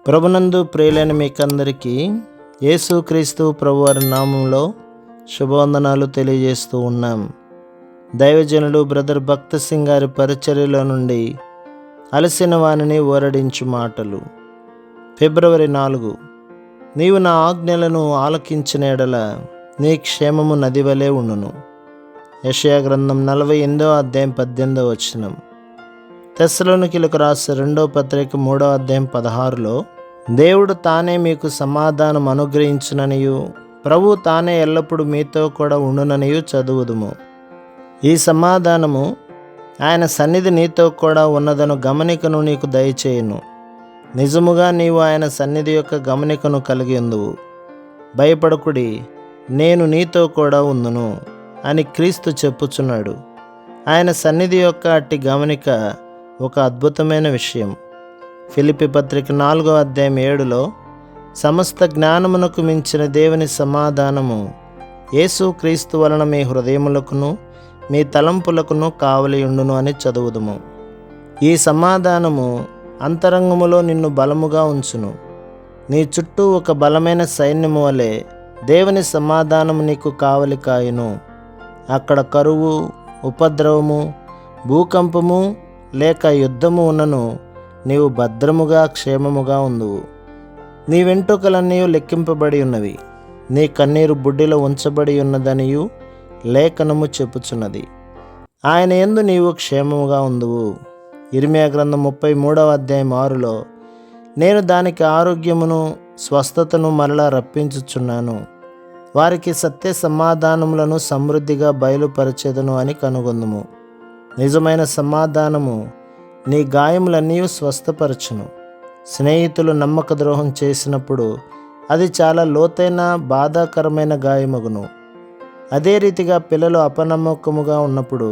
ప్రభునందు ప్రియులైన మీకందరికీ యేసుక్రీస్తు ప్రభువారి నామంలో శుభవందనాలు తెలియజేస్తూ ఉన్నాం. దైవజనుడు బ్రదర్ భక్త సింగ్ గారి పరిచర్యలో నుండి అలసిన వానిని ఓరడించు మాటలు. ఫిబ్రవరి 4. నీవు నా ఆజ్ఞలను ఆలకించిన ఎడల నీ క్షేమము నది వలె ఉండును. యెషయా గ్రంథం 48:18. తెస్సలోనికీయులకు రాసిన 2వ పత్రిక 3:16 దేవుడు తానే మీకు సమాధానం అనుగ్రహించుననియు ప్రభువు తానే ఎల్లప్పుడూ మీతో కూడా ఉండుననియు చదువుదుము. ఈ సమాధానము ఆయన సన్నిధి నీతో కూడా ఉన్నదను గమనికను నీకు దయచేయును. నిజముగా నీవు ఆయన సన్నిధి యొక్క గమనికను కలిగి ఉందువు. భయపడకుడి, నేను నీతో కూడా ఉందును అని క్రీస్తు చెప్పుచున్నాడు. ఆయన సన్నిధి యొక్క అట్టి గమనిక ఒక అద్భుతమైన విషయం. ఫిలిప్పీ పత్రిక 4:7 సమస్త జ్ఞానమునకు మించిన దేవుని సమాధానము యేసు క్రీస్తు వలన మీ హృదయములకును మీ తలంపులకును కావలియుండును అని చదువుదుము. ఈ సమాధానము అంతరంగములో నిన్ను బలముగా ఉంచును. నీ చుట్టూ ఒక బలమైన సైన్యము వలె దేవుని సమాధానము నీకు కావలి కాయును. అక్కడ కరువు, ఉపద్రవము, భూకంపము లేక యుద్ధము ఉన్నను నీవు భద్రముగా క్షేమముగా ఉందువు. నీ వెంట్రుకలన్నీ లెక్కింపబడి ఉన్నవి, నీ కన్నీరు బుడ్డిలో ఉంచబడి ఉన్నదనియు లేఖనము చెప్పుచున్నది. ఆయన యందు నీవు క్షేమముగా ఉందువు. ఇర్మీయా గ్రంథం 33:6 నేను దానికి ఆరోగ్యమును స్వస్థతను మరలా రప్పించుచున్నాను, వారికి సత్య సమాధానములను సమృద్ధిగా బయలుపరచెదను అని కనుగొందుము. నిజమైన సమాధానము నీ గాయములన్నీ స్వస్థపరచును. స్నేహితులు నమ్మక ద్రోహం చేసినప్పుడు అది చాలా లోతైన బాధాకరమైన గాయమగును. అదే రీతిగా పిల్లలు అపనమ్మకముగా ఉన్నప్పుడు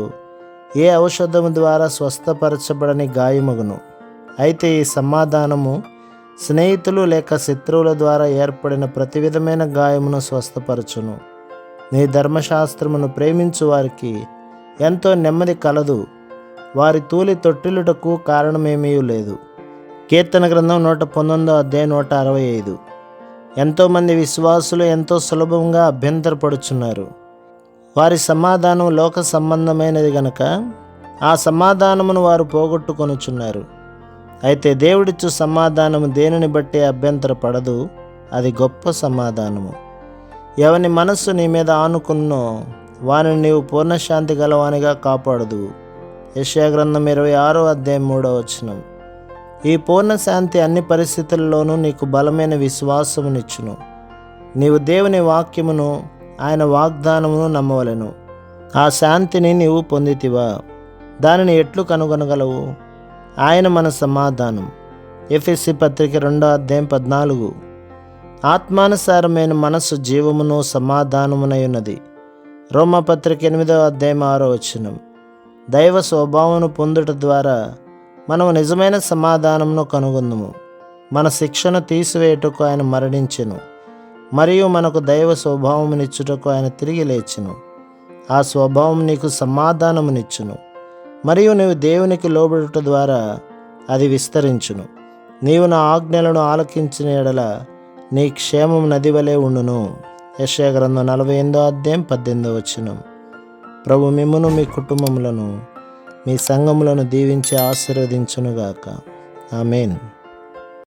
ఏ ఔషధము ద్వారా స్వస్థపరచబడని గాయమగును. అయితే ఈ సమాధానము స్నేహితులు లేక శత్రువుల ద్వారా ఏర్పడిన ప్రతి విధమైన గాయమును స్వస్థపరచును. నీ ధర్మశాస్త్రమును ప్రేమించు వారికి ఎంతో నెమ్మది కలదు, వారి తూలి తొట్టిల్లుటకు కారణమేమీ లేదు. కీర్తన గ్రంథం 119:165 ఎంతోమంది విశ్వాసులు ఎంతో సులభంగా అభ్యంతరపడుచున్నారు. వారి సమాధానం లోక సంబంధమైనది గనక ఆ సమాధానమును వారు పోగొట్టుకొనుచున్నారు. అయితే దేవుడిచ్చు సమాధానము దేనిని బట్టి అభ్యంతరపడదు, అది గొప్ప సమాధానము. ఎవని మనస్సు నీ మీద ఆనుకున్నో వారిని నీవు పూర్ణశాంతి గలవానిగా కాపాడదు. యెషయా గ్రంథం 26:3 ఈ పూర్ణ శాంతి అన్ని పరిస్థితుల్లోనూ నీకు బలమైన విశ్వాసమునిచ్చును. నీవు దేవుని వాక్యమును ఆయన వాగ్దానమును నమ్మవలెను. ఆ శాంతిని నీవు పొందితివా? దానిని ఎట్లు కనుగొనగలవు? ఆయన మన సమాధానం. ఎఫెసీ పత్రిక 2:14 ఆత్మానుసారమైన మనస్సు జీవమును సమాధానమునై ఉన్నది. రోమాపత్రిక 8:6 దైవ స్వభావమును పొందుట ద్వారా మనము నిజమైన సమాధానమును కనుగొందుము. మన శిక్షను తీసివేయుటకు ఆయన మరణించెను, మరియు మనకు దైవ స్వభావమునిచ్చుటకు ఆయన తిరిగి లేచెను. ఆ స్వభావం నీకు సమాధానమునిచ్చును, మరియు నీవు దేవునికి లోబడుట ద్వారా అది విస్తరించును. నీవు నా ఆజ్ఞలను ఆలకించిన ఎడల నీ క్షేమం నది వలె ఉండును. యెషయా గ్రంథం 48:18 ప్రభు మిమ్మును మీ కుటుంబములను మీ సంఘములను దీవించి ఆశీర్వదించునుగాక. ఆమేన్.